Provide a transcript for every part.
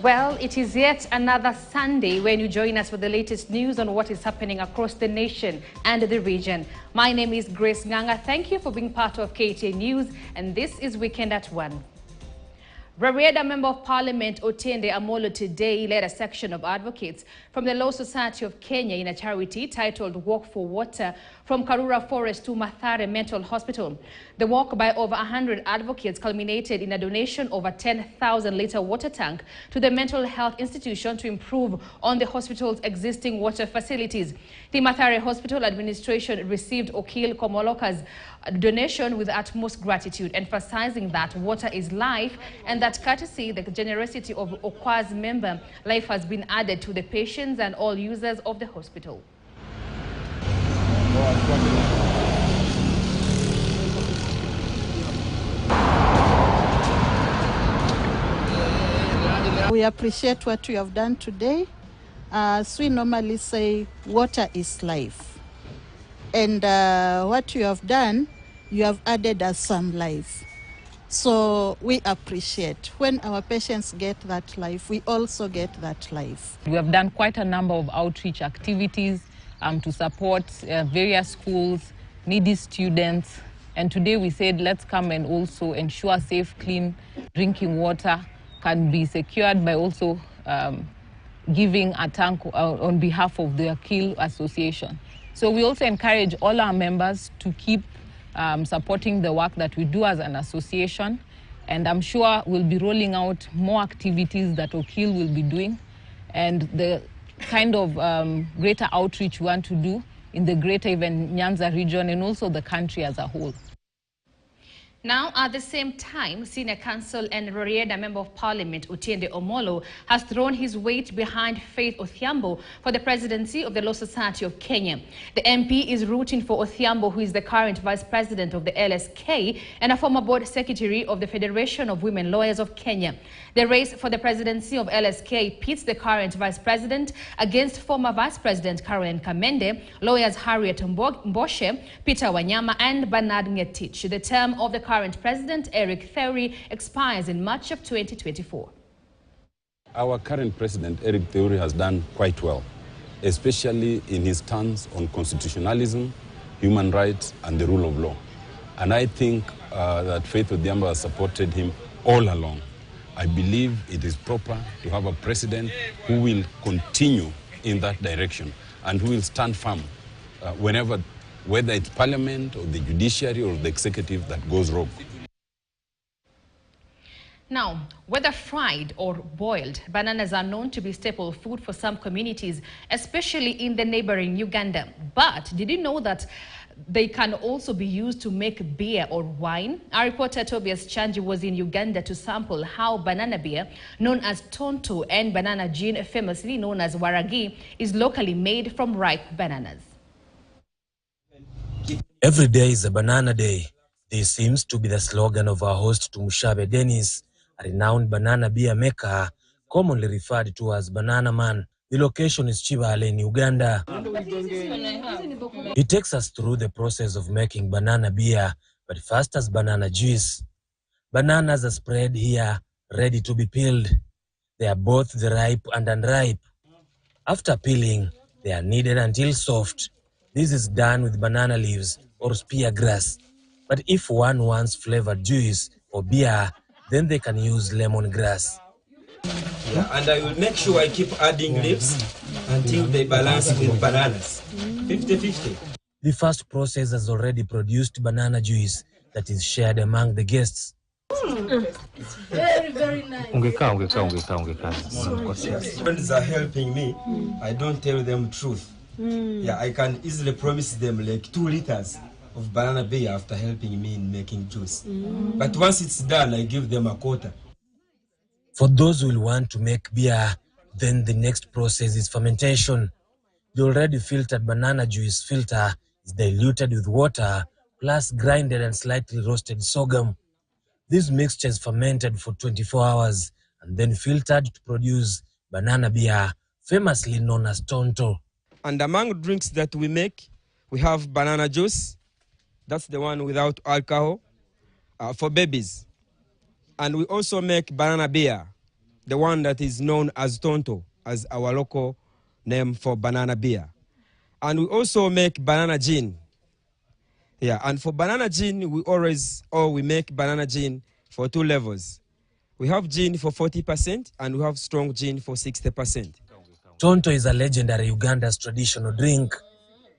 Well, it is yet another Sunday when you join us for the latest news on what is happening across the nation and the region. My name is Grace Nganga. Thank you for being part of KTN News, and this is Weekend at 1. Rarieda Member of Parliament Otiende Amolo today led a section of advocates from the Law Society of Kenya in a charity titled Walk for Water from Karura Forest to Mathare Mental Hospital. The walk by over 100 advocates culminated in a donation of a 10,000-litre water tank to the mental health institution to improve on the hospital's existing water facilities. The Mathare Hospital administration received Okil Komoloka's donation with utmost gratitude, emphasizing that water is life and that courtesy the generosity of Okwa's member, life has been added to the patients and all users of the hospital. We appreciate what you have done today. As we normally say, water is life. And what you have done, you have added us some life. So we appreciate. When our patients get that life, we also get that life. We have done quite a number of outreach activities to support various schools, needy students. And today we said, let's come and also ensure safe, clean drinking water can be secured by also giving a tank on behalf of the Akil Association. So we also encourage all our members to keep supporting the work that we do as an association. And I'm sure we'll be rolling out more activities that Okil will be doing and the kind of greater outreach we want to do in the greater even Nyanza region and also the country as a whole. Now, at the same time, Senior Counsel and Rarieda Member of Parliament Otiende Omolo has thrown his weight behind Faith Odhiambo for the presidency of the Law Society of Kenya. The MP is rooting for Odhiambo, who is the current Vice President of the LSK and a former Board Secretary of the Federation of Women Lawyers of Kenya. The race for the presidency of LSK pits the current Vice President against former Vice President Caroline Kamende, lawyers Harriet Mboshe, Peter Wanyama and Bernard Ngetich. The term of the current President, Eric Theory, expires in March of 2024. Our current President, Eric Theory, has done quite well, especially in his stance on constitutionalism, human rights, and the rule of law. And I think that Faith Odhiambo has supported him all along. I believe it is proper to have a president who will continue in that direction and who will stand firm whether it's parliament or the judiciary or the executive that goes rogue. Now, whether fried or boiled, bananas are known to be staple food for some communities, especially in the neighboring Uganda. But did you know that they can also be used to make beer or wine? Our reporter Tobias Chanji was in Uganda to sample how banana beer, known as tonto, and banana gin, famously known as waragi, is locally made from ripe bananas. Every day is a banana day. This seems to be the slogan of our host Tumushabe Dennis, a renowned banana beer maker, commonly referred to as Banana Man. The location is Chibale in Uganda. He takes us through the process of making banana beer, but first as banana juice. Bananas are spread here, ready to be peeled. They are both the ripe and unripe. After peeling, they are kneaded until soft. This is done with banana leaves or spear grass. But if one wants flavored juice or beer, then they can use lemongrass. Yeah, and I will make sure I keep adding leaves until they balance with bananas. 50-50. The first process has already produced banana juice that is shared among the guests. It's very, very nice. Friends are helping me. I don't tell them truth. Yeah, I can easily promise them like 2 liters of banana beer after helping me in making juice. But once it's done, I give them a quarter. For those who will want to make beer, then the next process is fermentation. The already filtered banana juice filter is diluted with water plus grinded and slightly roasted sorghum. This mixture is fermented for 24 hours and then filtered to produce banana beer, famously known as tonto. And among drinks that we make, we have banana juice. That's the one without alcohol for babies. And we also make banana beer. the one that is known as Tonto, as our local name for banana beer. And we also make banana gin. Yeah, and for banana gin, we make banana gin for 2 levels. We have gin for 40% and we have strong gin for 60%. Tonto is a legendary Uganda's traditional drink.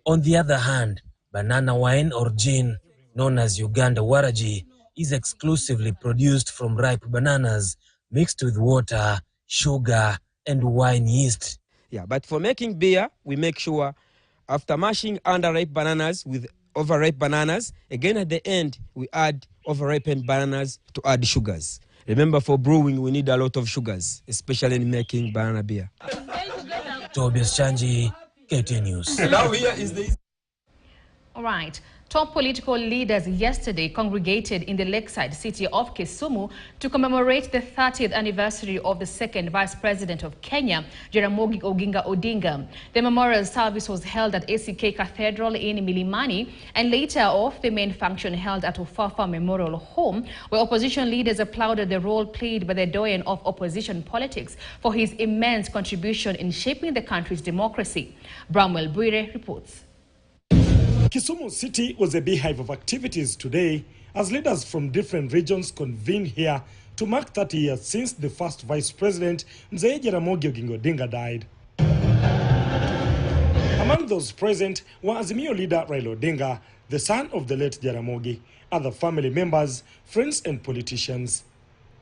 On the other hand, banana wine or gin, known as Uganda Waraji, is exclusively produced from ripe bananas mixed with water, sugar, and wine yeast. Yeah, but for making beer, we make sure after mashing underripe bananas with overripe bananas, again at the end, we add overripened bananas to add sugars. Remember, for brewing, we need a lot of sugars, especially in making banana beer. Tobias Chanji, KT News. Now here is the... All right. Top political leaders yesterday congregated in the lakeside city of Kisumu to commemorate the 30th anniversary of the second Vice President of Kenya, Jaramogi Oginga Odinga. The memorial service was held at ACK Cathedral in Milimani and later off the main function held at Ufafa Memorial Home, where opposition leaders applauded the role played by the doyen of opposition politics for his immense contribution in shaping the country's democracy. Bramwell Bwire reports. Kisumu City was a beehive of activities today as leaders from different regions convened here to mark 30 years since the first Vice President, Mzee Jaramogi Oginga Odinga, died. Among those present were Azimio leader Raila Odinga, the son of the late Jaramogi, other family members, friends and politicians.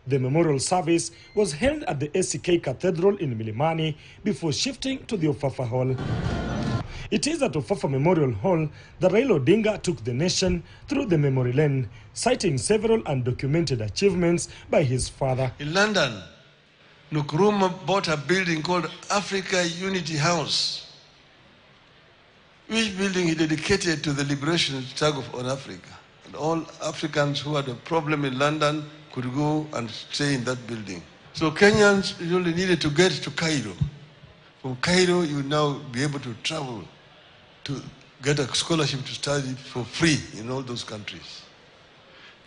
The memorial service was held at the ACK Cathedral in Milimani before shifting to the Ufafa Hall. It is at Ufafa Memorial Hall that Raila Odinga took the nation through the memory lane, citing several undocumented achievements by his father. In London, Nkrumah bought a building called Africa Unity House, which building he dedicated to the liberation struggle on Africa. And all Africans who had a problem in London could go and stay in that building. So Kenyans only needed to get to Cairo. From Cairo, you would now be able to travel to get a scholarship to study for free in all those countries.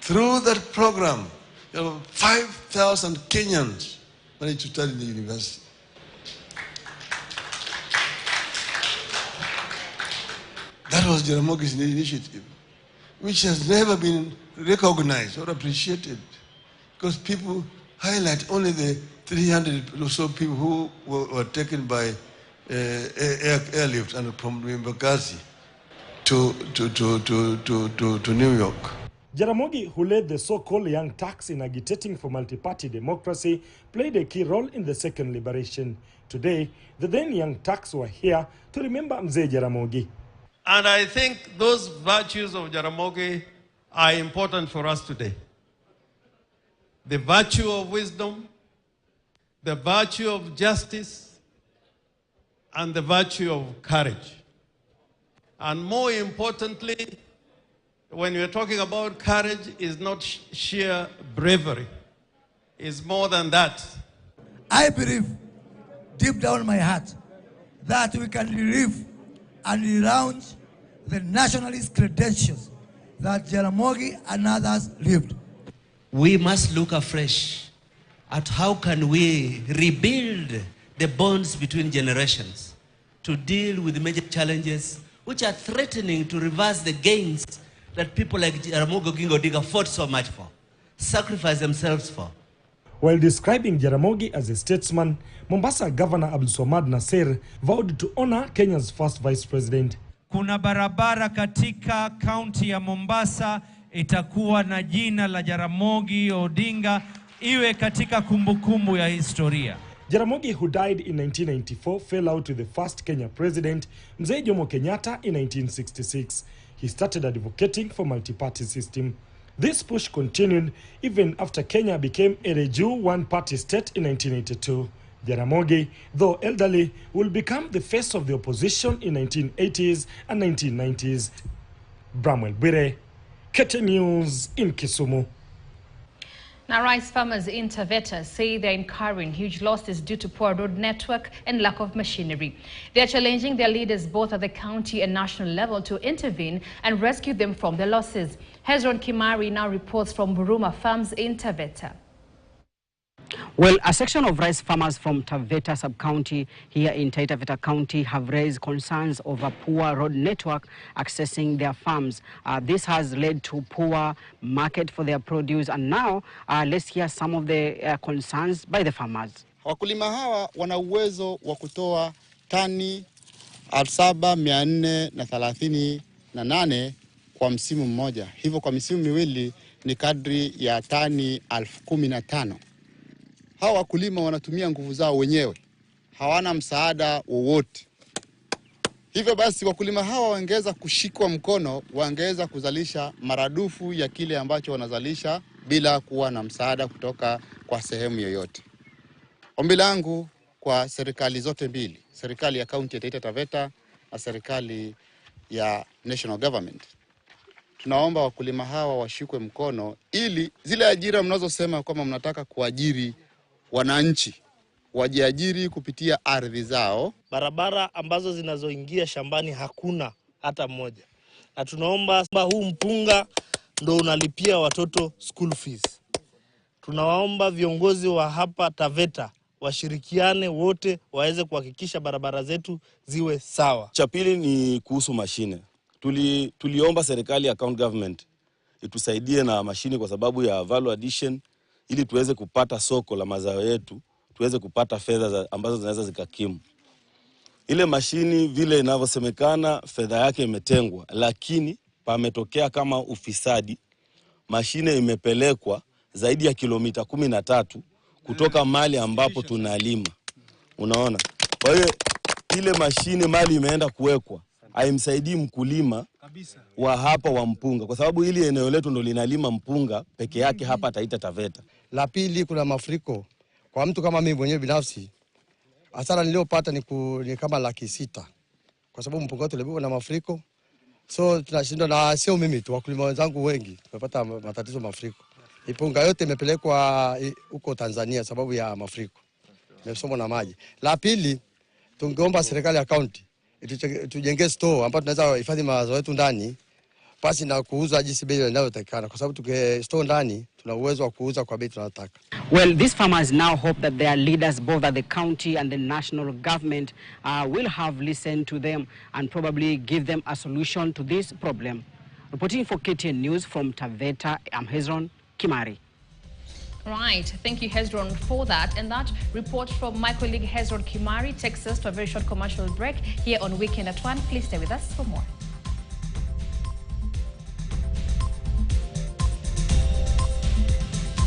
Through that program, 5,000 Kenyans managed to study in the university. That was Jaramogi's initiative, which has never been recognized or appreciated, because people highlight only the 300 or so people who were taken by airlift and from Mbagazi to New York. Jaramogi, who led the so-called Young Turks in agitating for multi-party democracy, played a key role in the second liberation. Today, the then Young Turks were here to remember Mzee Jaramogi. And I think those virtues of Jaramogi are important for us today. The virtue of wisdom, the virtue of justice, and the virtue of courage. And more importantly, when we're talking about courage, is not sheer bravery. It's more than that. I believe deep down in my heart that we can relive and relaunch the nationalist credentials that Jaramogi and others lived. We must look afresh at how can we rebuild the bonds between generations to deal with major challenges which are threatening to reverse the gains that people like Jaramogi Oginga Odinga fought so much for, sacrificed themselves for. While describing Jaramogi as a statesman, Mombasa Governor Abdulswamad Nasser vowed to honor Kenya's first vice president. Kuna barabara katika kaunti ya Mombasa itakuwa na jina la Jaramogi Odinga, iwe katika kumbukumbu ya historia. Jaramogi, who died in 1994, fell out with the first Kenya president, Mzee Jomo Kenyatta, in 1966. He started advocating for multi-party system. This push continued even after Kenya became a de jure one-party state in 1982. Jaramogi, though elderly, will become the face of the opposition in 1980s and 1990s. Bramwell Bwire, KT News in Kisumu. Now, rice farmers in Taveta say they're incurring huge losses due to poor road network and lack of machinery. They're challenging their leaders both at the county and national level to intervene and rescue them from the losses. Hezron Kimari now reports from Buruma Farms in Taveta. Well, a section of rice farmers from Taveta sub-county here in Taita Taveta County have raised concerns over poor road network accessing their farms. This has led to poor market for their produce, and now let's hear some of the concerns by the farmers. Wakulima hawa wana uwezo wa kutoa tani 7,438 kwa msimu mmoja. Hivyo kwa misimu miwili ni kadri ya tani 15,000. Hawa wakulima wanatumia nguvu zao wenyewe. Hawana msaada wowote. Hivyo basi wakulima hawa wangeweza kushikwa mkono, wangeweza kuzalisha maradufu ya kile ambacho wanazalisha bila kuwa na msaada kutoka kwa sehemu yoyote. Ombi langu kwa serikali zote mbili, serikali ya kaunti ya Taita Taveta na serikali ya national government, tunaomba wakulima hawa washikwe mkono ili zile ajira mnazosema kwamba mnataka kuajiri wananchi wajiajiri kupitia ardhi zao. Barabara ambazo zinazoingia shambani hakuna hata moja. Na tunaomba huu mpunga ndo unalipia watoto school fees. Tunawaomba viongozi wa hapa Taveta washirikiane wote waweze kuhakikisha barabara zetu ziwe sawa. Cha pili ni kuhusu mashine. Tuliomba serikali ya county government itusaidie na mashine kwa sababu ya value addition, ili tuweze kupata soko la mazao yetu, tuweze kupata fedha ambazo zinaweza zikakimu. Ile mashini vile inavyosemekana fedha yake imetengwa, lakini pametokea kama ufisadi. Mashine imepelekwa zaidi ya kilomita 13 kutoka mali ambapo tunalima. Unaona? Kwa hiyo ile mashine mali imeenda kuwekwa, haimsaidii mkulima wa hapa wa mpunga, kwa sababu hili eneo letu ndo linalima mpunga peke yake hapa Taita Taveta. La pili, kuna mafuriko. Kwa mtu kama mimi mwenyewe binafsi, hasara niliyopata ni kama 600,000 kwa sababu mpunga wetu ulibebwa na mafuriko. So tunashindwa, na sio mimi tu, wakulima wenzangu wengi tumepata matatizo mafuriko. Mpunga yote imepelekwa huko Tanzania sababu ya mafuriko, imesomwa na maji. La pili, tungeomba serikali ya county tujenge store ambapo tunaweza hifadhi mazao yetu ndani pasi na kuuza jinsi bei inayotakikana, kwa sababu tuke store ndani tuna uwezo wa kuuza kwa bei tunayotaka. Well, these farmers now hope that their leaders, both at the county and the national government, will have listened to them and probably give them a solution to this problem. Reporting for KTN News from Taveta, I'm Hezron Kimari. Right, thank you Hezron for that. And that report from my colleague Hezron Kimari takes us to a very short commercial break here on Weekend at 1. Please stay with us for more.